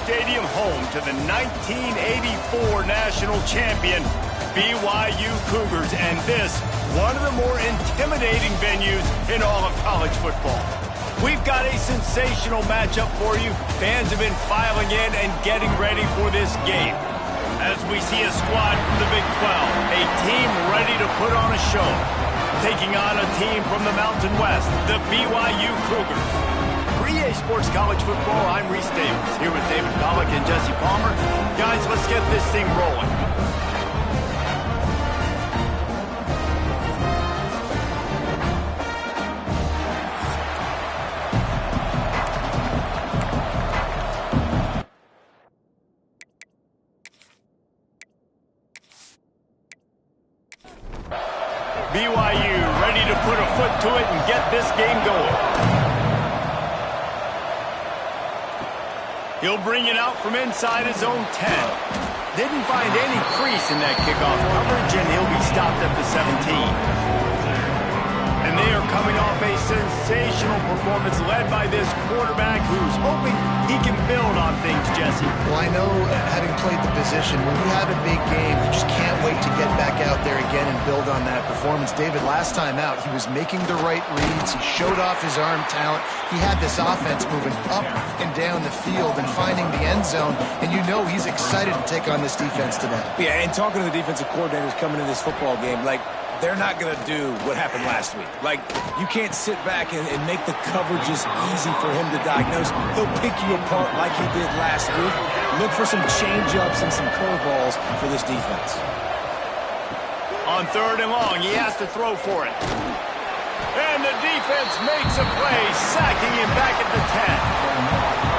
Stadium, home to the 1984 national champion BYU Cougars, and this, one of the more intimidating venues in all of college football. We've got a sensational matchup for you. Fans have been filing in and getting ready for this game. As we see a squad from the Big 12, a team ready to put on a show. Taking on a team from the Mountain West, the BYU Cougars. For EA Sports College Football, I'm Reese Davis, here with David Pollack and Jesse Palmer. Guys, let's get this thing rolling. BYU ready to put a foot to it and get this game going. He'll bring it out from inside his own 10. Didn't find any crease in that kickoff coverage, and he'll be stopped at the 17. And they are coming off a sensational performance led by this quarterback who's hoping he can build on things, Jesse. Well, I know, having played the position, when you have a big game, you just can't wait to get back out there again and build on that performance. David, last time out, he was making the right reads. He showed off his arm talent. He had this offense moving up and down the field and finding the end zone, and you know he's excited to take on this defense today. Yeah, and talking to the defensive coordinators coming in this football game, like, they're not going to do what happened last week. Like, you can't sit back and make the coverages easy for him to diagnose. He'll pick you apart like he did last week. Look for some change-ups and some curveballs for this defense. On 3rd and long, he has to throw for it. And the defense makes a play, sacking him back at the 10.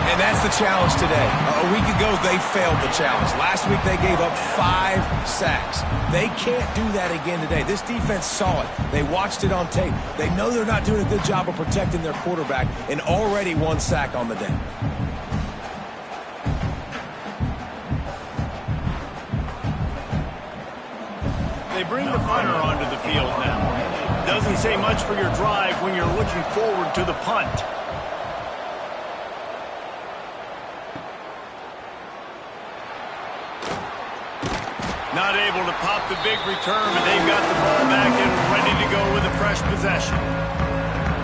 And that's the challenge today. A week ago, they failed the challenge. Last week, they gave up 5 sacks. They can't do that again today. This defense saw it. They watched it on tape. They know they're not doing a good job of protecting their quarterback, and already 1 sack on the day. They bring the punter onto the field now. Doesn't say much for your drive when you're looking forward to the punt. Not able to pop the big return, but they've got the ball back and ready to go with a fresh possession.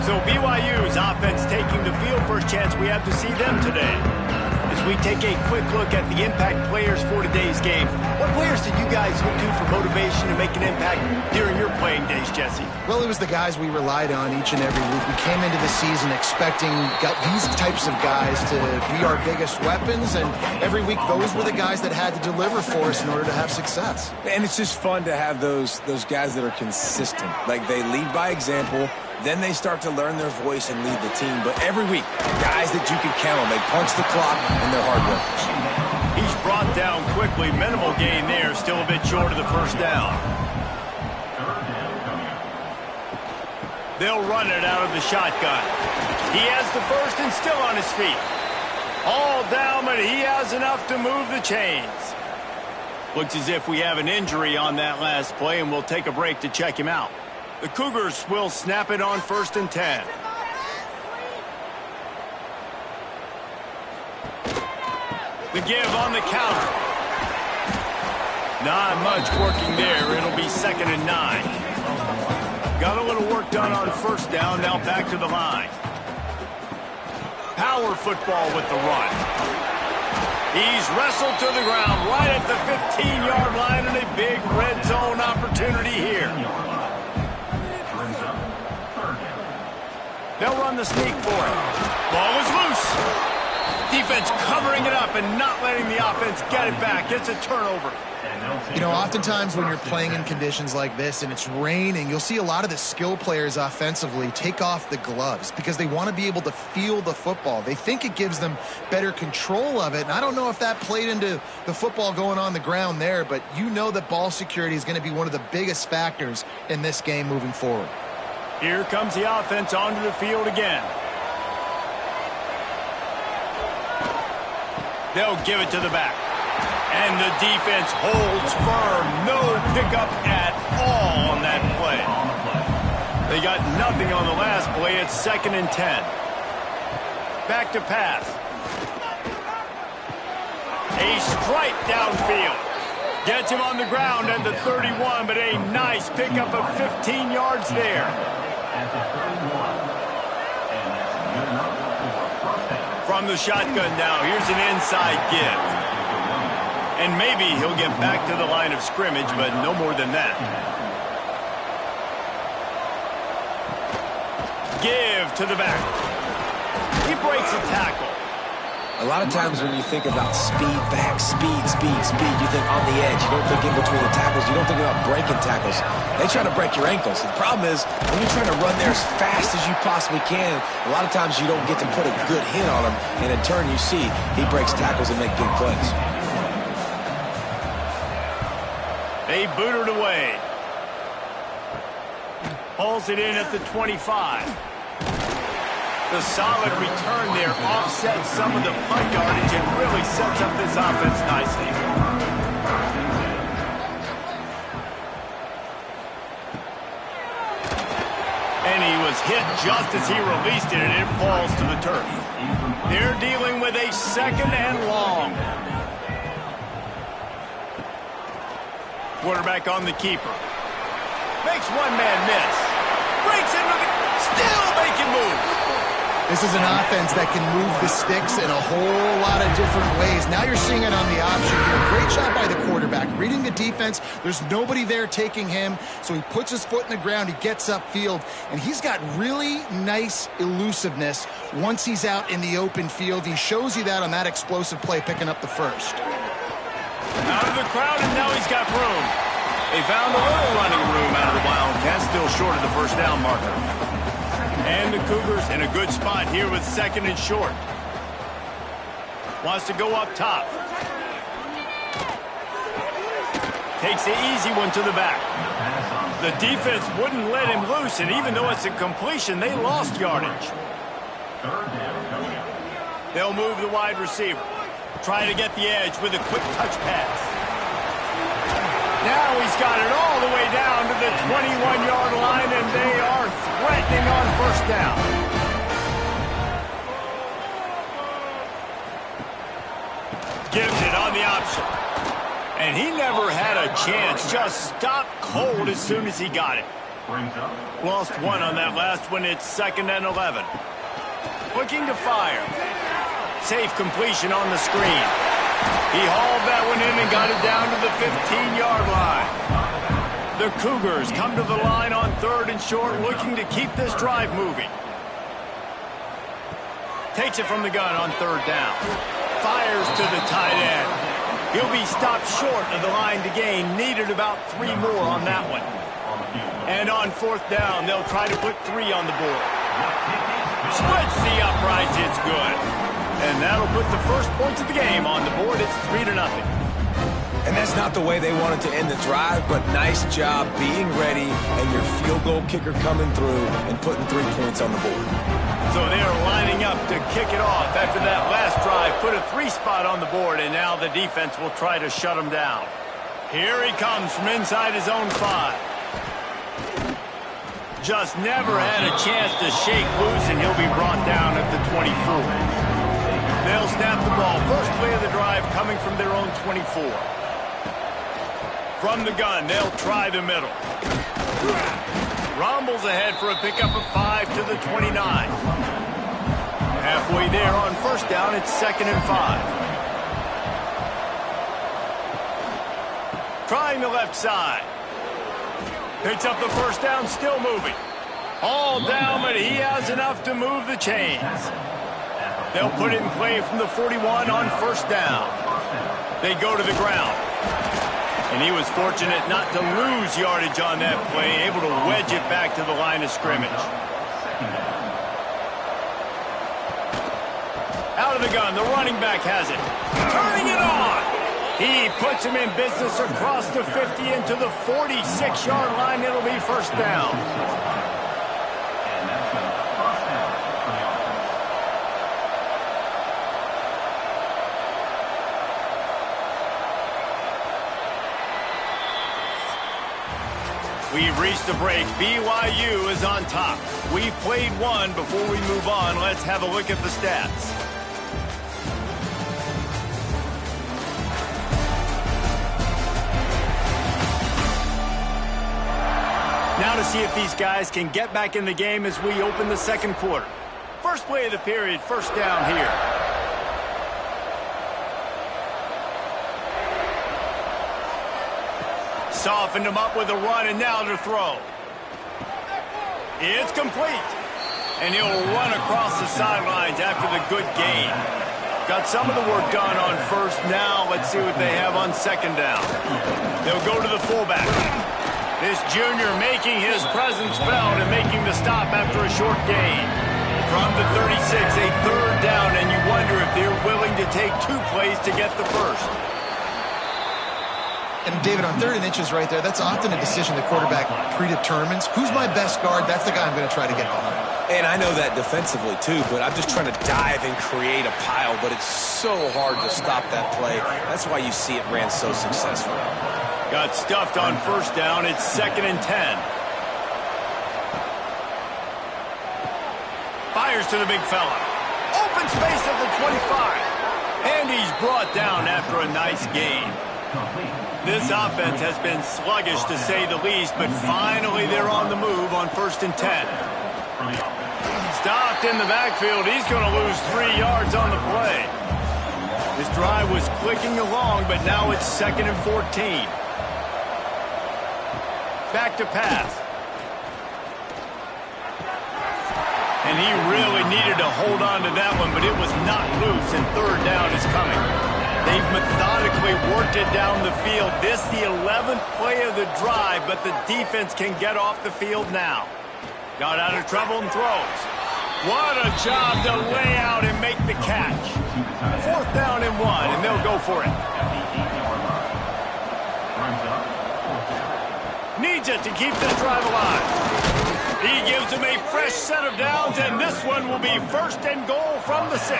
So BYU's offense taking the field. First chance we have to see them today. As we take a quick look at the impact players for today's game, what players did you guys look to for motivation to make an impact during your playing days, Jesse? Well, it was the guys we relied on each and every week. We came into the season expecting these types of guys to be our biggest weapons, and every week those were the guys that had to deliver for us in order to have success. And it's just fun to have those guys that are consistent. Like, they lead by example. Then they start to learn their voice and lead the team. But every week, guys that you can count on. They punch the clock, and they're hard workers. He's brought down quickly. Minimal gain there. Still a bit short of the first down. They'll run it out of the shotgun. He has the first and still on his feet. All down, but he has enough to move the chains. Looks as if we have an injury on that last play, and we'll take a break to check him out. The Cougars will snap it on 1st and 10. The give on the counter. Not much working there. It'll be 2nd and 9. Got a little work done on 1st down. Now back to the line. Power football with the run. He's wrestled to the ground right at the 15-yard line, and a big red zone opportunity here. They'll run the sneak for it. Ball is loose. Defense covering it up and not letting the offense get it back. It's a turnover. You know, oftentimes when you're playing in conditions like this and it's raining, you'll see a lot of the skill players offensively take off the gloves because they want to be able to feel the football. They think it gives them better control of it, and I don't know if that played into the football going on the ground there, but you know that ball security is going to be one of the biggest factors in this game moving forward. Here comes the offense onto the field again. They'll give it to the back. And the defense holds firm. No pickup at all on that play. They got nothing on the last play. It's 2nd and 10. Back to pass. A strike downfield. Gets him on the ground at the 31, but a nice pickup of 15 yards there. From the shotgun now, here's an inside give. And maybe he'll get back to the line of scrimmage, but no more than that. Give to the back. He breaks a tackle. A lot of times when you think about speed back, speed, you think on the edge. You don't think in between the tackles. You don't think about breaking tackles. They try to break your ankles. The problem is when you're trying to run there as fast as you possibly can, a lot of times you don't get to put a good hit on him, and in turn you see he breaks tackles and make big plays. They boot it away. Hauls it in at the 25. The solid return there offsets some of the punt yardage and really sets up this offense nicely. And he was hit just as he released it, and it falls to the turf. They're dealing with a 2nd and long. Quarterback on the keeper. Makes one man miss. Breaks into the... Still making moves. This is an offense that can move the sticks in a whole lot of different ways. Now you're seeing it on the option here. Great job by the quarterback. Reading the defense, there's nobody there taking him, so he puts his foot in the ground, he gets upfield, and he's got really nice elusiveness once he's out in the open field. He shows you that on that explosive play, picking up the first. Out of the crowd, and now he's got room. They found a little running room out of the Wildcats, still short of the first down marker. And the Cougars in a good spot here with 2nd and short. Wants to go up top. Takes the easy one to the back. The defense wouldn't let him loose, and even though it's a completion, they lost yardage. They'll move the wide receiver. Try to get the edge with a quick touch pass. Now he's got it all the way down to the 21-yard line, and they are threatening on first down. Gives it on the option. And he never had a chance. Just stopped cold as soon as he got it. Lost one on that last one. It's 2nd and 11. Looking to fire. Safe completion on the screen. He hauled that one in and got it down to the 15-yard line. The Cougars come to the line on 3rd and short, looking to keep this drive moving. Takes it from the gun on 3rd down. Fires to the tight end. He'll be stopped short of the line to gain. Needed about 3 more on that one. And on 4th down, they'll try to put 3 on the board. Splits the uprights. It's good. And that'll put the first points of the game on the board. It's 3-0. And that's not the way they wanted to end the drive, but nice job being ready and your field goal kicker coming through and putting 3 points on the board. So they're lining up to kick it off after that last drive. Put a 3 spot on the board, and now the defense will try to shut them down. Here he comes from inside his own 5. Just never had a chance to shake loose, and he'll be brought down at the 24. They'll snap the ball. First play of the drive coming from their own 24. From the gun, they'll try the middle. Rumbles ahead for a pickup of 5 to the 29. Halfway there on first down, it's 2nd and 5. Trying the left side. Picks up the first down, still moving. All down, but he has enough to move the chains. They'll put it in play from the 41 on first down. They go to the ground. And he was fortunate not to lose yardage on that play, able to wedge it back to the line of scrimmage. Out of the gun, the running back has it. Turning it on. He puts him in business across the 50 into the 46-yard line. It'll be first down. We've reached the break. BYU is on top. We've played one. Before we move on, let's have a look at the stats. see if these guys can get back in the game as we open the second quarter. First play of the period, first down here. Softened him up with a run, and now to throw. It's complete. And he'll run across the sidelines after the good gain. Got some of the work done on first. Now let's see what they have on second down. They'll go to the fullback. This junior making his presence felt and making the stop after a short gain. From the 36, a third down, and you wonder if they're willing to take 2 plays to get the first. And David, on 3rd and inches right there, that's often a decision the quarterback predetermines. Who's my best guard? That's the guy I'm going to try to get behind. And I know that defensively, too, but I'm just trying to dive and create a pile, but it's so hard to stop that play. That's why you see it ran so successfully. Got stuffed on first down. It's 2nd and 10. Fires to the big fella. Open space at the 25. And he's brought down after a nice gain. This offense has been sluggish, to say the least, but finally they're on the move on 1st and 10. Stopped in the backfield. He's going to lose 3 yards on the play. This drive was clicking along, but now it's 2nd and 14. Back to pass. And he really needed to hold on to that one, but it was not loose, and 3rd down is coming. They've methodically worked it down the field. This the 11th play of the drive, but the defense can get off the field now. Got out of trouble and throws. What a job to lay out and make the catch. 4th down and 1, and they'll go for it. Needs it to keep this drive alive. He gives him a fresh set of downs, and this one will be 1st and goal from the 6.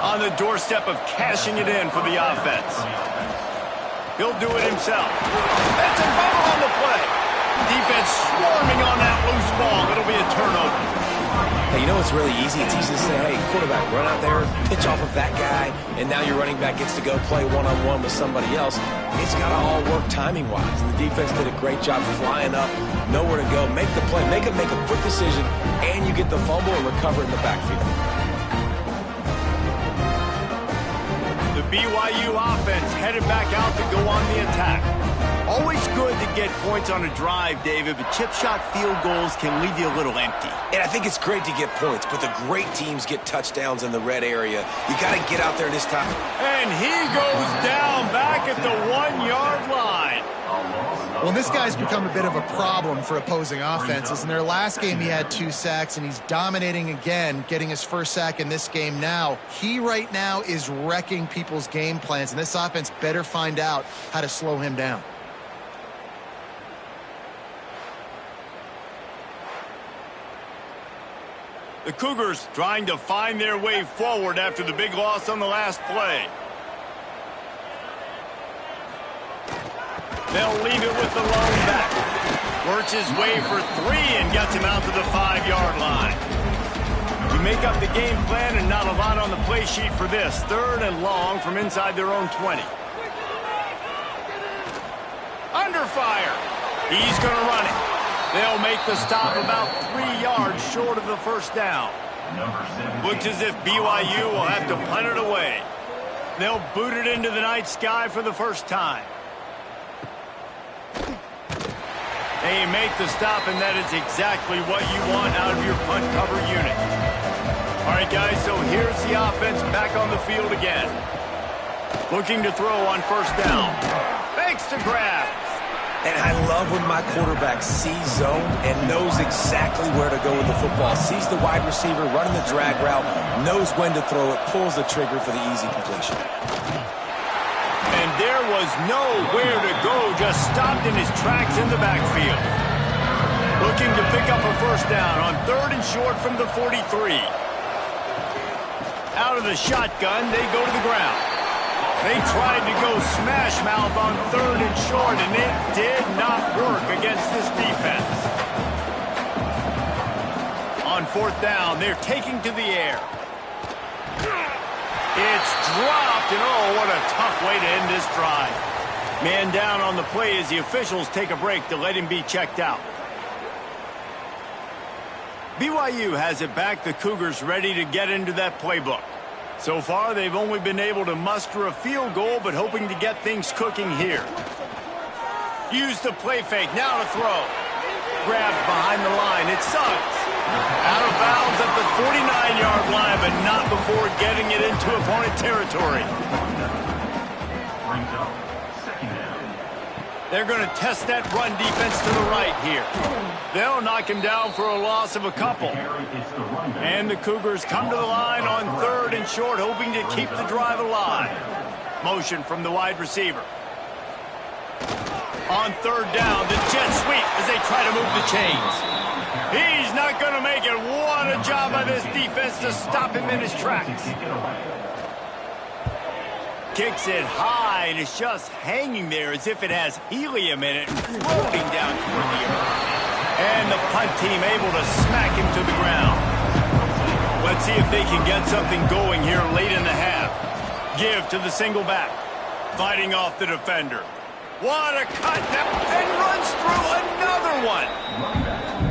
On the doorstep of cashing it in for the offense. He'll do it himself. That's a fumble on the play. Defense swarming on that loose ball. It'll be a turnover. Hey, you know what's really easy? It's easy to say, hey, quarterback, run out there, pitch off of that guy, and now your running back gets to go play one-on-one with somebody else. It's got to all work timing-wise. And the defense did a great job flying up, nowhere to go, make the play, make a quick decision, and you get the fumble and recover in the backfield. The BYU offense headed back out to go on the attack. Always good to get points on a drive, David, but chip shot field goals can leave you a little empty. And I think it's great to get points, but the great teams get touchdowns in the red area. You got to get out there this time. And he goes down back at the 1-yard line. Well, this guy's become a bit of a problem for opposing offenses. In their last game, he had 2 sacks, and he's dominating again, getting his 1st sack in this game now. He right now is wrecking people's game plans, and this offense better find out how to slow him down. The Cougars trying to find their way forward after the big loss on the last play. They'll leave it with the lone back. Works his way for 3 and gets him out to the 5-yard line. You make up the game plan and not a lot on the play sheet for this. 3rd and long from inside their own 20. Under fire. He's going to run it. They'll make the stop about 3 yards short of the 1st down. Looks as if BYU will have to punt it away. They'll boot it into the night sky for the first time. They make the stop, and that is exactly what you want out of your punt cover unit. All right, guys, so here's the offense back on the field again. Looking to throw on 1st down. Fakes to grab. And I love when my quarterback sees zone and knows exactly where to go with the football. Sees the wide receiver running the drag route, knows when to throw it, pulls the trigger for the easy completion. And there was nowhere to go, just stopped in his tracks in the backfield. Looking to pick up a 1st down on 3rd and short from the 43. Out of the shotgun, they go to the ground. They tried to go smash mouth on 3rd and short, and it did not work against this defense. On 4th down, they're taking to the air. It's dropped, and oh, what a tough way to end this drive. Man down on the play as the officials take a break to let him be checked out. BYU has it back. The Cougars ready to get into that playbook. So far, they've only been able to muster a field goal, but hoping to get things cooking here. Use the play fake. Now to throw. Grabbed behind the line. It's Suggs. Out of bounds at the 49-yard line, but not before getting it into opponent territory. They're going to test that run defense to the right here. They'll knock him down for a loss of a couple. And the Cougars come to the line on 3rd and short, hoping to keep the drive alive. Motion from the wide receiver. On 3rd down, the jet sweep as they try to move the chains. He's not going to make it. What a job by this defense to stop him in his tracks. Kicks it high, and it's just hanging there as if it has helium in it and floating down toward the earth. And the punt team able to smack him to the ground. Let's see if they can get something going here late in the half. Give to the single back. Fighting off the defender. What a cut, and runs through another one.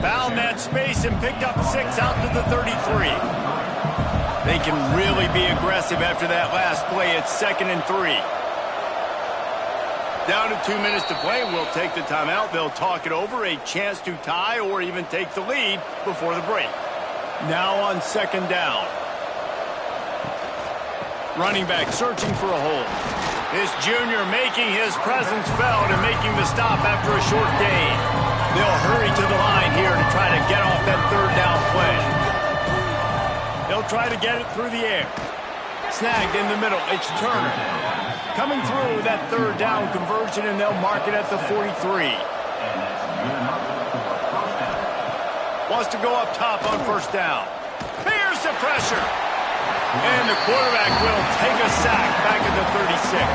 Found that space and picked up 6 out to the 33. They can really be aggressive after that last play. It's 2nd and 3. Down to 2 minutes to play. We'll take the timeout. They'll talk it over. A chance to tie or even take the lead before the break. Now on 2nd down. Running back searching for a hole. This junior making his presence felt and making the stop after a short gain. They'll hurry to the line here to try to get off that 3rd down play. They'll try to get it through the air. Snagged in the middle. It's Turner. Coming through with that 3rd down conversion, and they'll mark it at the 43. Wants to go up top on 1st down. Here's the pressure. And the quarterback will take a sack back at the 36.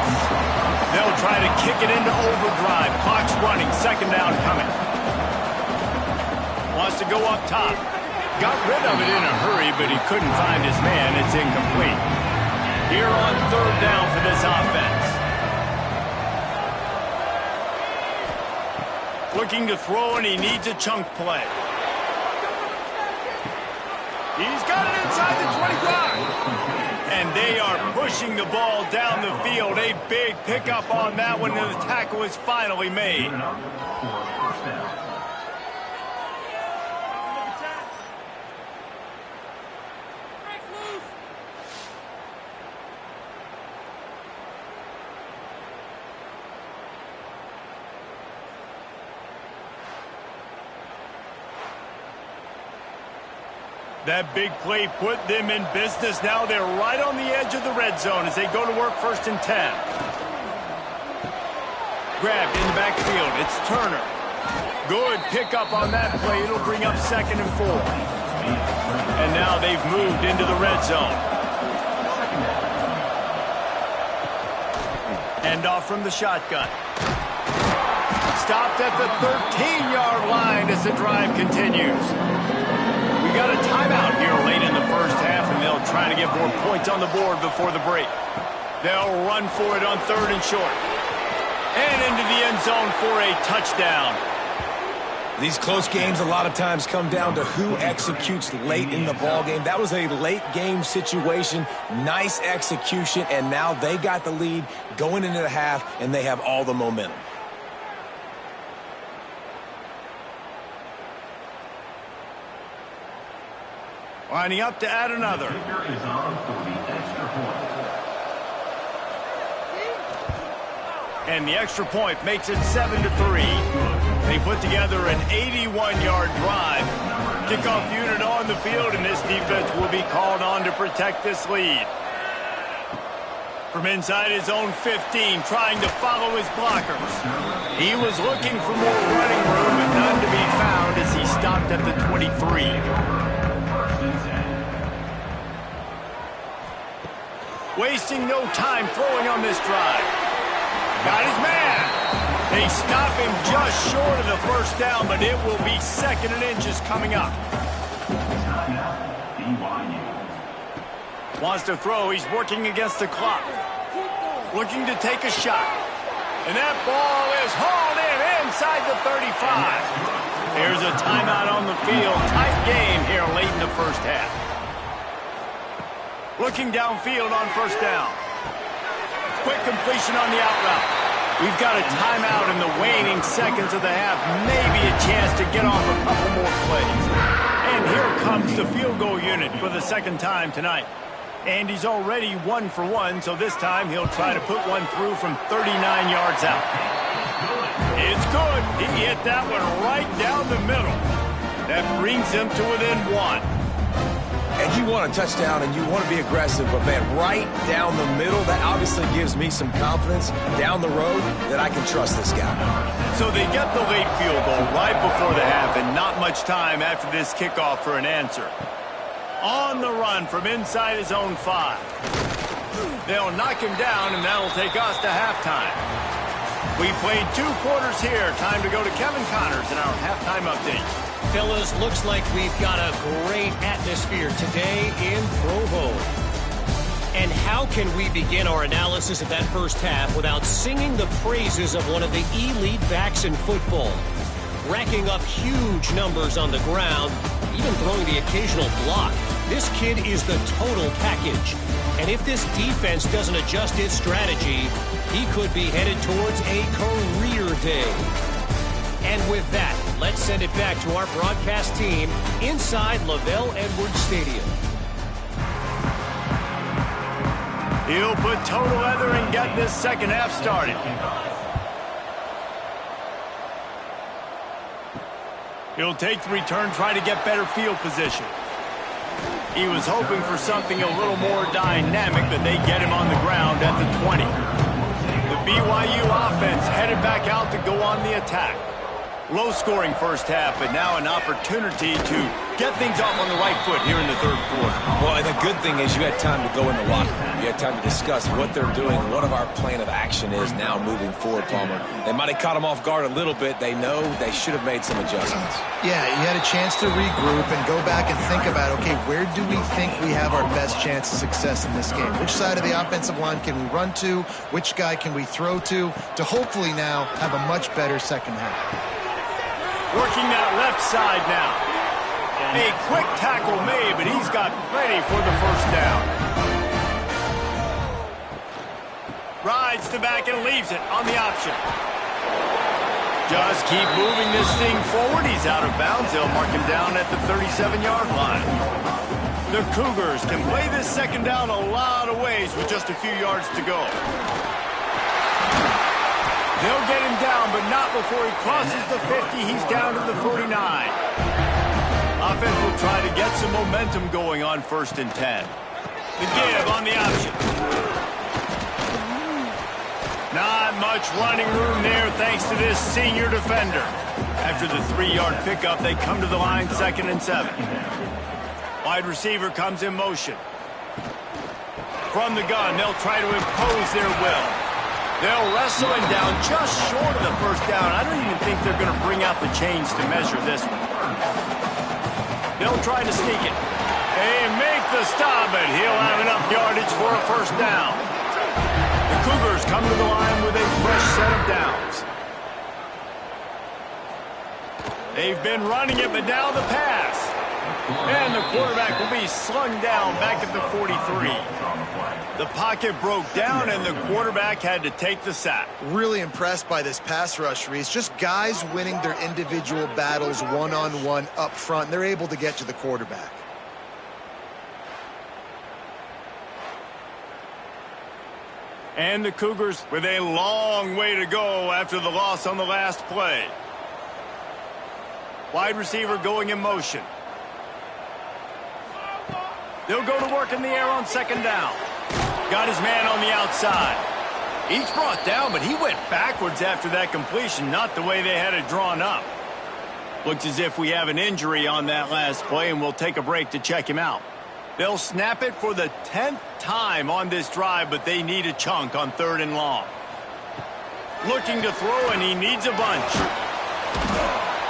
They'll try to kick it into overdrive. Clock's running. 2nd down coming. Wants to go up top. Got rid of it in a hurry, but he couldn't find his man. It's incomplete. Here on 3rd down for this offense. Looking to throw, and he needs a chunk play. He's got it inside the 25. And they are pushing the ball down the field. A big pickup on that one, and the tackle is finally made. That big play put them in business. Now they're right on the edge of the red zone as they go to work 1st and 10. Grabbed in the backfield. It's Turner. Good pickup on that play. It'll bring up 2nd and 4. And now they've moved into the red zone. End off from the shotgun. Stopped at the 13-yard line as the drive continues. We got a timeout here late in the 1st half, and they'll try to get more points on the board before the break. They'll run for it on 3rd and short. And into the end zone for a touchdown. These close games a lot of times come down to who executes late in the ball game. That was a late game situation. Nice execution, and now they got the lead going into the half, and they have all the momentum. Lining up to add another. And the extra point makes it 7-3. They put together an 81-yard drive. Kickoff unit on the field, and this defense will be called on to protect this lead. From inside his own 15, trying to follow his blockers. He was looking for more running room, but none to be found as he stopped at the 23. Wasting no time throwing on this drive. Got his man. They stop him just short of the 1st down, but it will be 2nd and inches coming up. Wants to throw. He's working against the clock. Looking to take a shot. And that ball is hauled in inside the 35. Here's a timeout on the field. Tight game here late in the first half. Looking downfield on first down. Quick completion on the out route. We've got a timeout in the waning seconds of the half. Maybe a chance to get off a couple more plays. And here comes the field goal unit for the second time tonight. Andy's already 1 for 1, so this time he'll try to put one through from 39 yards out. It's good. He hit that one right down the middle. That brings him to within 1. And you want a touchdown and you want to be aggressive, but man, right down the middle, that obviously gives me some confidence down the road that I can trust this guy. So they get the late field goal right before the half and not much time after this kickoff for an answer. On the run from inside his own 5. They'll knock him down, and that'll take us to halftime. We played 2 quarters here. Time to go to Kevin Connors in our halftime update. Fellas, looks like we've got a great atmosphere today in Provo. And how can we begin our analysis of that first half without singing the praises of one of the elite backs in football? Racking up huge numbers on the ground, even throwing the occasional block. This kid is the total package. And if this defense doesn't adjust its strategy, he could be headed towards a career day. And with that, let's send it back to our broadcast team inside LaVell Edwards Stadium. He'll put toe to leather and get this second half started. He'll take the return, try to get better field position. He was hoping for something a little more dynamic, but they get him on the ground at the 20. The BYU offense headed back out to go on the attack. Low-scoring first half, but now an opportunity to get things off on the right foot here in the third quarter. Well, and the good thing is you had time to go in the locker room. You had time to discuss what they're doing, what of our plan of action is now moving forward, Palmer. They might have caught them off guard a little bit. They know they should have made some adjustments. Yeah, you had a chance to regroup and go back and think about, okay, where do we think we have our best chance of success in this game? Which side of the offensive line can we run to? Which guy can we throw to hopefully now have a much better second half? Working that left side now. A quick tackle made, but he's got plenty for the first down. Rides the back and leaves it on the option. Just keep moving this thing forward. He's out of bounds. They'll mark him down at the 37-yard line. The Cougars can play this second down a lot of ways with just a few yards to go. They'll get him down, but not before he crosses the 50. He's down to the 49. Offense will try to get some momentum going on 1st and 10. The give on the option. Not much running room there thanks to this senior defender. After the 3-yard pickup, they come to the line 2nd and 7. Wide receiver comes in motion. From the gun, they'll try to impose their will. They'll wrestle him down just short of the first down. I don't even think they're going to bring out the chains to measure this one. They'll try to sneak it. They make the stop, but he'll have enough yardage for a first down. The Cougars come to the line with a fresh set of downs. They've been running it, but now the pass. And the quarterback will be slung down back at the 43. The pocket broke down, and the quarterback had to take the sack. Really impressed by this pass rush, Reese. Just guys winning their individual battles one-on-one up front. They're able to get to the quarterback. And the Cougars with a long way to go after the loss on the last play. Wide receiver going in motion. They'll go to work in the air on 2nd down. Got his man on the outside. Each brought down, but he went backwards after that completion, not the way they had it drawn up. Looks as if we have an injury on that last play, and we'll take a break to check him out. They'll snap it for the 10th time on this drive, but they need a chunk on 3rd and long. Looking to throw, and he needs a bunch.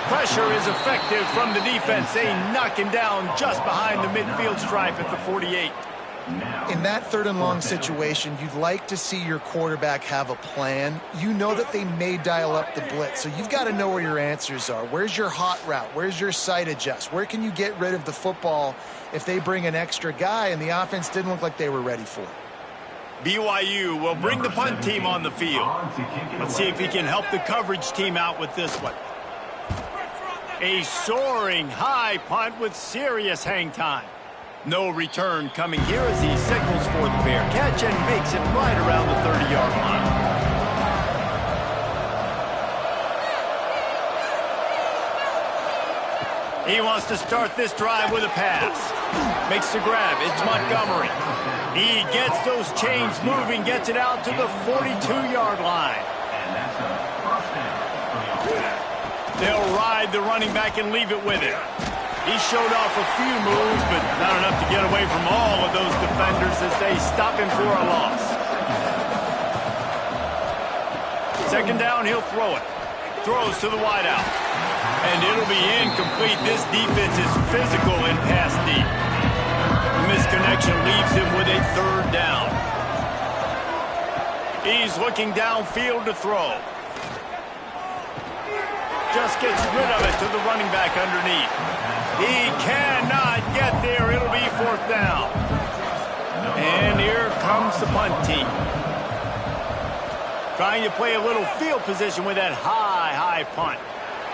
Pressure is effective from the defense. They knock him down just behind the midfield stripe at the 48. In that third and long situation, you'd like to see your quarterback have a plan. You know that they may dial up the blitz, so you've got to know where your answers are. Where's your hot route? Where's your sight adjust? Where can you get rid of the football if they bring an extra guy and the offense didn't look like they were ready for it? BYU will bring the punt team on the field. Let's see if he can help the coverage team out with this one. A soaring high punt with serious hang time. No return coming here as he signals for the fair catch and makes it right around the 30-yard line. He wants to start this drive with a pass. Makes the grab. It's Montgomery. He gets those chains moving, gets it out to the 42-yard line. They'll ride the running back and leave it with him. He showed off a few moves, but not enough to get away from all of those defenders as they stop him for a loss. Second down, he'll throw it. Throws to the wideout. And it'll be incomplete. This defense is physical in pass deep. The misconnection leaves him with a third down. He's looking downfield to throw. Just gets rid of it to the running back underneath. He cannot get there. It'll be fourth down. And here comes the punt team. Trying to play a little field position with that high punt.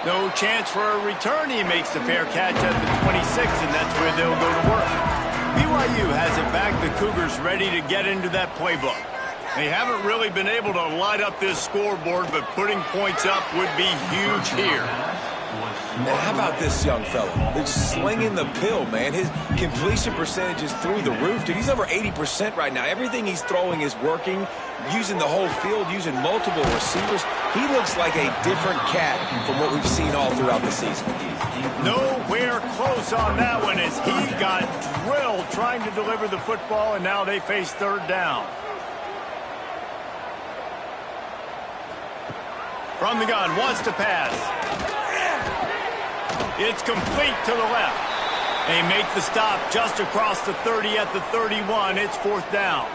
No chance for a return. He makes the fair catch at the 26, and that's where they'll go to work. BYU has it back. The Cougars ready to get into that playbook. They haven't really been able to light up this scoreboard, but putting points up would be huge here. Now, how about this young fella? They're just slinging the pill, man. His completion percentage is through the roof. Dude, he's over 80% right now. Everything he's throwing is working, using the whole field, using multiple receivers. He looks like a different cat from what we've seen all throughout the season. Nowhere close on that one as he got drilled trying to deliver the football, and now they face third down. From the gun, wants to pass. It's complete to the left. They make the stop just across the 30 at the 31. It's fourth down.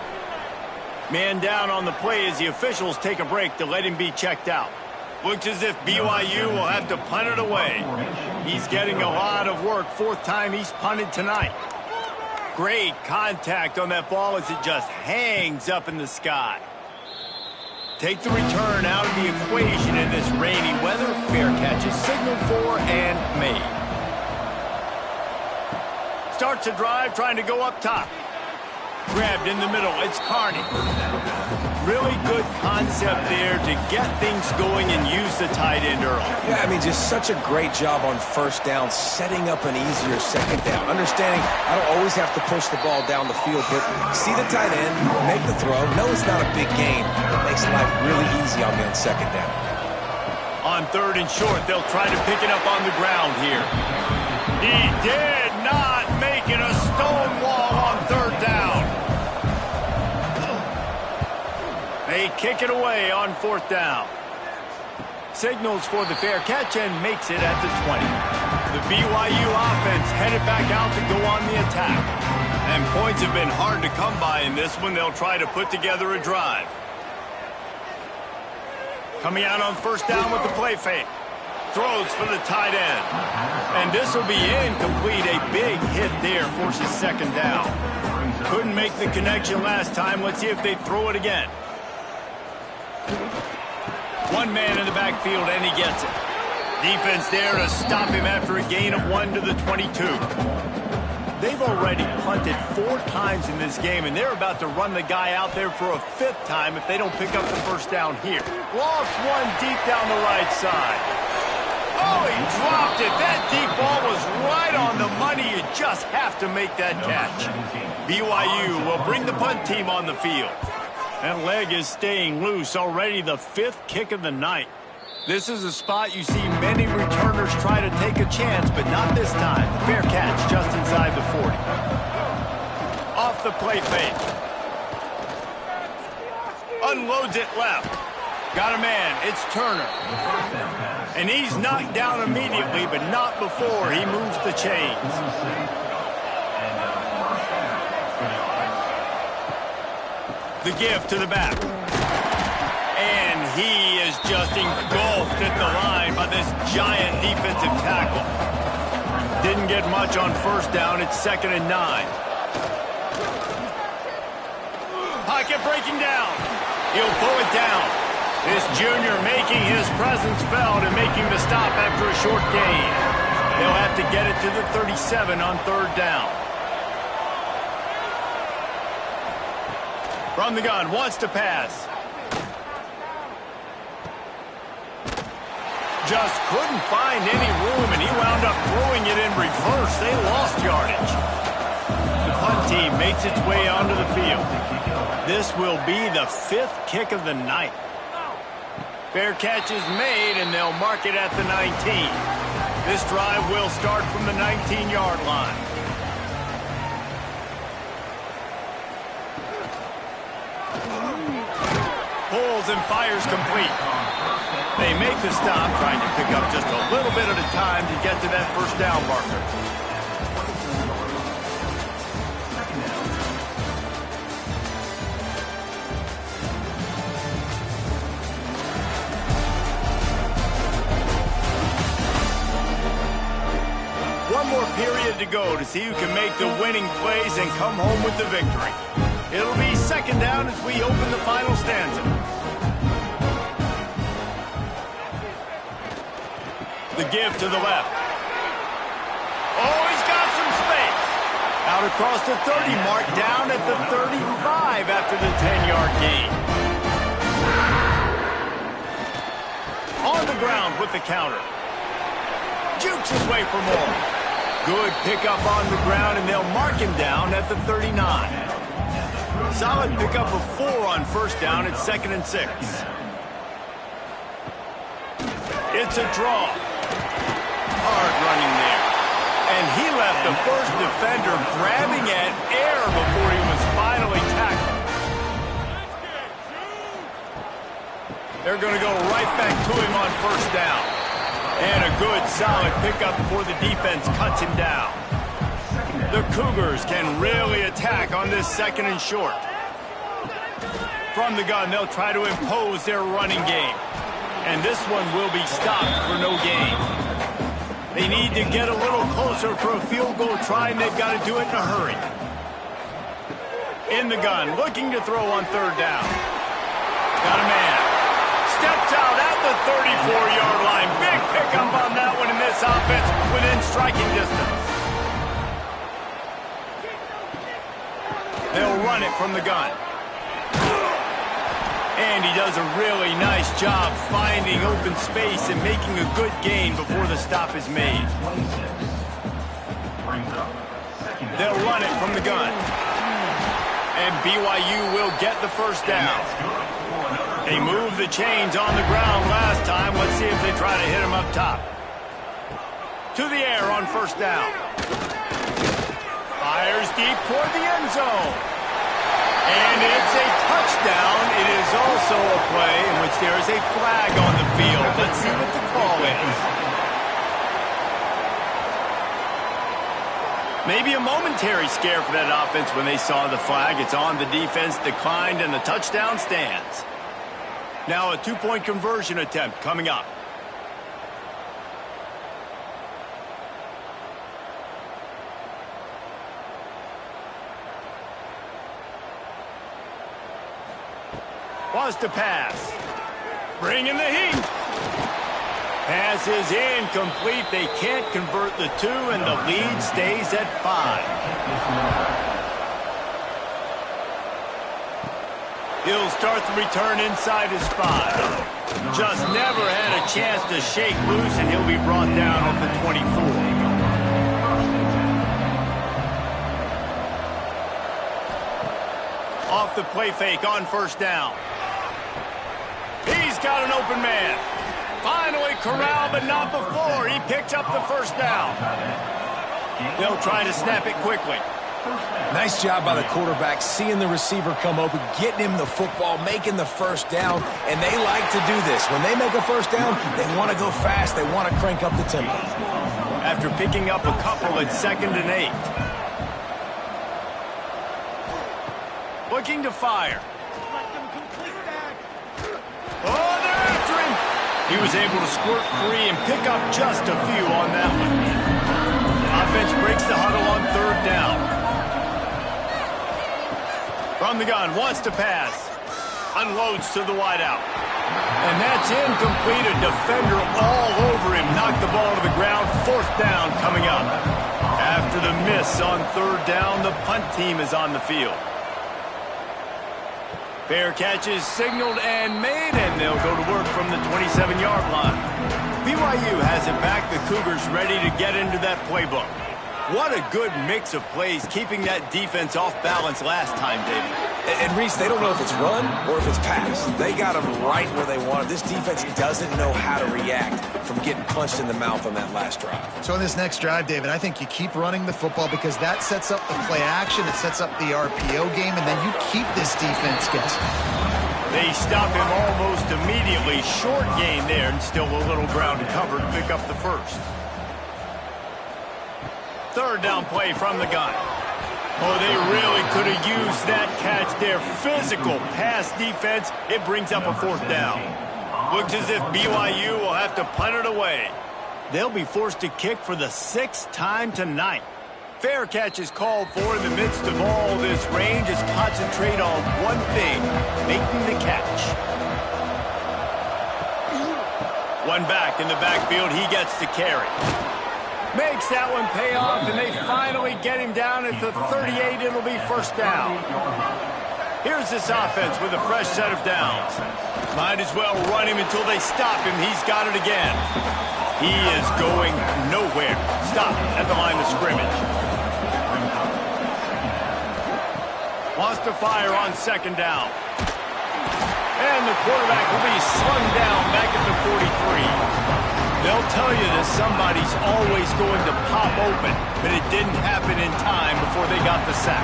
Man down on the play as the officials take a break to let him be checked out. Looks as if BYU will have to punt it away. He's getting a lot of work. Fourth time he's punted tonight. Great contact on that ball as it just hangs up in the sky. Take the return out of the equation in this rainy weather. Fair catch is signaled for and made. Starts a drive trying to go up top. Grabbed in the middle. It's Carney. Really good concept there to get things going and use the tight end early. Yeah, I mean, just such a great job on first down, setting up an easier second down. Understanding I don't always have to push the ball down the field, but see the tight end, make the throw. No, it's not a big gain. It makes life really easy on me on second down. On third and short, they'll try to pick it up on the ground here. He did not make it a stone wall on third down. They kick it away on fourth down. Signals for the fair catch and makes it at the 20. The BYU offense headed back out to go on the attack. And points have been hard to come by in this one. They'll try to put together a drive. Coming out on first down with the play fake. Throws for the tight end. And this will be incomplete. A big hit there forces second down. Couldn't make the connection last time. Let's see if they throw it again. One man in the backfield, and he gets it. Defense there to stop him after a gain of 1 to the 22. They've already punted 4 times in this game, and they're about to run the guy out there for a 5th time if they don't pick up the first down here. Lost one deep down the right side. Oh, he dropped it. That deep ball was right on the money. You just have to make that catch. BYU will bring the punt team on the field. That leg is staying loose. Already the 5th kick of the night. This is a spot you see many returners try to take a chance, but not this time. Fair catch just inside the 40. Off the play fake. Unloads it left. Got a man. It's Turner. And he's knocked down immediately, but not before he moves the chains. The give to the back. And he is just engulfed at the line by this giant defensive tackle. Didn't get much on first down. It's 2nd and 9. Pocket breaking down. He'll pull it down. This junior making his presence felt and making the stop after a short gain. They'll have to get it to the 37 on 3rd down. From the gun, wants to pass. Just couldn't find any room, and he wound up throwing it in reverse. They lost yardage. The punt team makes its way onto the field. This will be the 5th kick of the night. Fair catch is made, and they'll mark it at the 19. This drive will start from the 19-yard line. Pulls and fires complete. They make the stop, trying to pick up just a little bit at a time to get to that 1st down marker. One more period to go to see who can make the winning plays and come home with the victory. It'll be 2nd down as we open the final stanza. The give to the left. Oh, he's got some space. Out across the 30 mark, down at the 35 after the 10-yard gain. On the ground with the counter. Jukes his way for more. Good pickup on the ground, and they'll mark him down at the 39. Solid pickup of 4 on 1st down. It's 2nd and 6. It's a draw. Hard running there. And he left the first defender grabbing at air before he was finally tackled. They're going to go right back to him on 1st down. And a good, solid pickup before the defense cuts him down. The Cougars can really attack on this 2nd and short. From the gun, they'll try to impose their running game. And this one will be stopped for no gain. They need to get a little closer for a field goal try, and they've got to do it in a hurry. In the gun, looking to throw on 3rd down. Got a man. Steps out at the 34-yard line. Big pickup on that one in this offense within striking distance. They'll run it from the gun. And he does a really nice job finding open space and making a good gain before the stop is made. They'll run it from the gun. And BYU will get the 1st down. They moved the chains on the ground last time. Let's see if they try to hit him up top. To the air on 1st down. Fires deep toward the end zone. And it's a touchdown. It is also a play in which there is a flag on the field. Let's see what the call is. Maybe a momentary scare for that offense when they saw the flag. It's on, the defense declined, and the touchdown stands. Now a 2-point conversion attempt coming up. Wants to pass. Bringing the heat. Pass is incomplete. They can't convert the 2, and the lead stays at 5. He'll start the return inside his 5. Just never had a chance to shake loose, and he'll be brought down at the 24. Off the play fake on 1st down. He's got an open man. Finally corralled, but not before. He picks up the 1st down. They'll try to snap it quickly. Nice job by the quarterback, seeing the receiver come open, getting him the football, making the 1st down, and they like to do this. When they make a 1st down, they want to go fast. They want to crank up the tempo. After picking up a couple at 2nd and 8. Looking to fire. He was able to squirt free and pick up just a few on that one. Offense breaks the huddle on third down. From the gun, wants to pass. Unloads to the wideout. And that's incomplete. A defender all over him. Knocked the ball to the ground. Fourth down coming up. After the miss on third down, the punt team is on the field. Fair catch is signaled and made, and they'll go to work from the 27-yard line. BYU has it back. The Cougars ready to get into that playbook. What a good mix of plays, keeping that defense off balance last time, David. And Reese, they don't know if it's run or if it's pass. They got them right where they want it. This defense doesn't know how to react from getting punched in the mouth on that last drive. So in this next drive, David, I think you keep running the football because that sets up the play action, it sets up the RPO game, and then you keep this defense guessing. They stop him almost immediately. Short gain there, and still a little ground to cover to pick up the first. Third down play from the gun. Oh, they really could have used that catch there. Physical pass defense. It brings up a fourth down. Looks as if BYU will have to punt it away. They'll be forced to kick for the sixth time tonight. Fair catch is called for in the midst of all this rain. Just concentrate on one thing, making the catch. One back in the backfield. He gets to carry. Makes that one pay off, and they finally get him down at the 38. It'll be first down. Here's this offense with a fresh set of downs. Might as well run him until they stop him. He's got it again. He is going nowhere. Stop at the line of scrimmage. Wants to fire on second down. And the quarterback will be slung down back at the 43. They'll tell you that somebody's always going to pop open, but it didn't happen in time before they got the sack.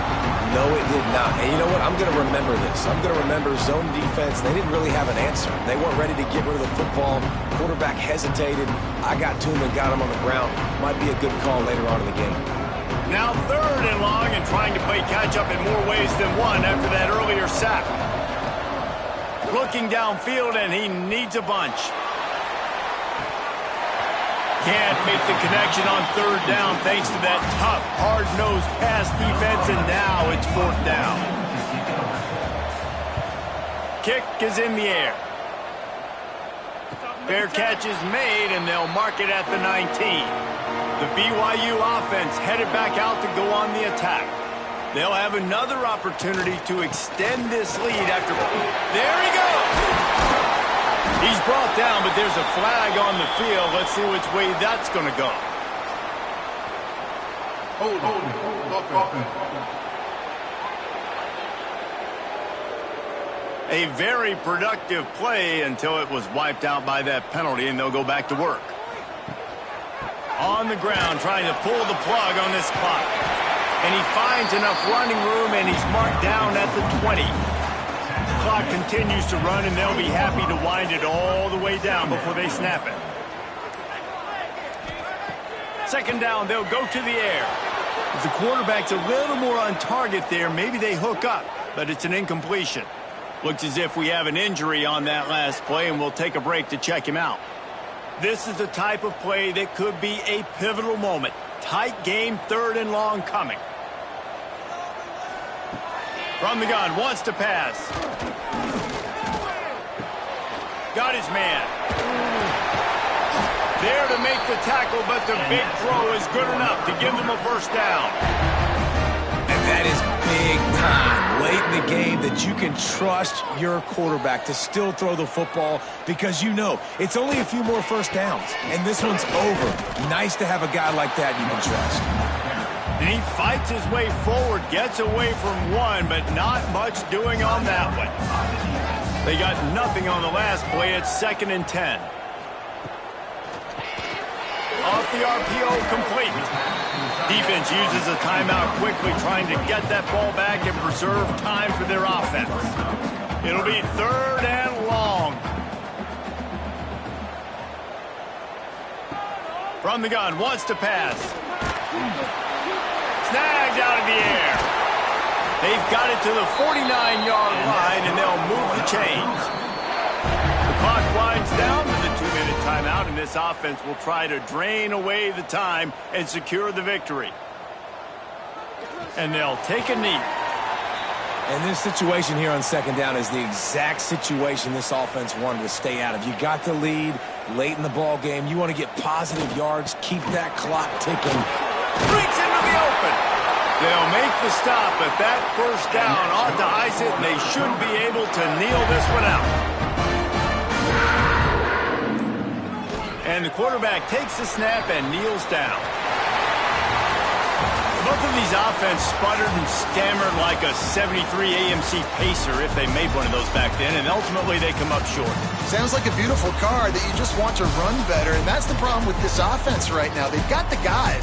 No, it did not. And you know what? I'm going to remember this. I'm going to remember zone defense. They didn't really have an answer. They weren't ready to get rid of the football. Quarterback hesitated. I got to him and got him on the ground. Might be a good call later on in the game. Now third and long and trying to play catch-up in more ways than one after that earlier sack. Looking downfield, and he needs a bunch. Can't make the connection on third down thanks to that tough, hard-nosed pass defense, and now it's fourth down. Kick is in the air. Fair catch is made, and they'll mark it at the 19. The BYU offense headed back out to go on the attack. They'll have another opportunity to extend this lead after... There he goes! He's brought down, but there's a flag on the field. Let's see which way that's going to go. A very productive play until it was wiped out by that penalty, and they'll go back to work. On the ground, trying to pull the plug on this clock. And he finds enough running room, and he's marked down at the 20. Clock continues to run, and they'll be happy to wind it all the way down before they snap it. Second down, they'll go to the air. If the quarterback's a little more on target there, maybe they hook up, but it's an incompletion. Looks as if we have an injury on that last play, and we'll take a break to check him out. This is the type of play that could be a pivotal moment. Tight game, third and long coming. From the gun, wants to pass. Got his man. There to make the tackle, but the big throw is good enough to give them a first down. And that is big time late in the game that you can trust your quarterback to still throw the football because you know it's only a few more first downs, and this one's over. Nice to have a guy like that you can trust. And he fights his way forward, gets away from one, but not much doing on that one. They got nothing on the last play. It's 2nd and 10. Off the RPO, complete. Defense uses a timeout quickly, trying to get that ball back and preserve time for their offense. It'll be third and long. From the gun, wants to pass. Snagged out of the air. They've got it to the 49-yard line, and they'll move the chains. The clock winds down to the 2-minute often this offense will try to drain away the time and secure the victory. And they'll take a knee. And this situation here on second down is the exact situation this offense wanted to stay out of. You got the lead late in the ball game. You want to get positive yards, keep that clock ticking. Breaks into the open. They'll make the stop, but that first down ought to ice it, and they should be able to kneel this one out. And the quarterback takes the snap and kneels down. Both of these offenses sputtered and stammered like a 73 AMC Pacer if they made one of those back then, and ultimately they come up short. Sounds like a beautiful car that you just want to run better, and that's the problem with this offense right now. They've got the guys.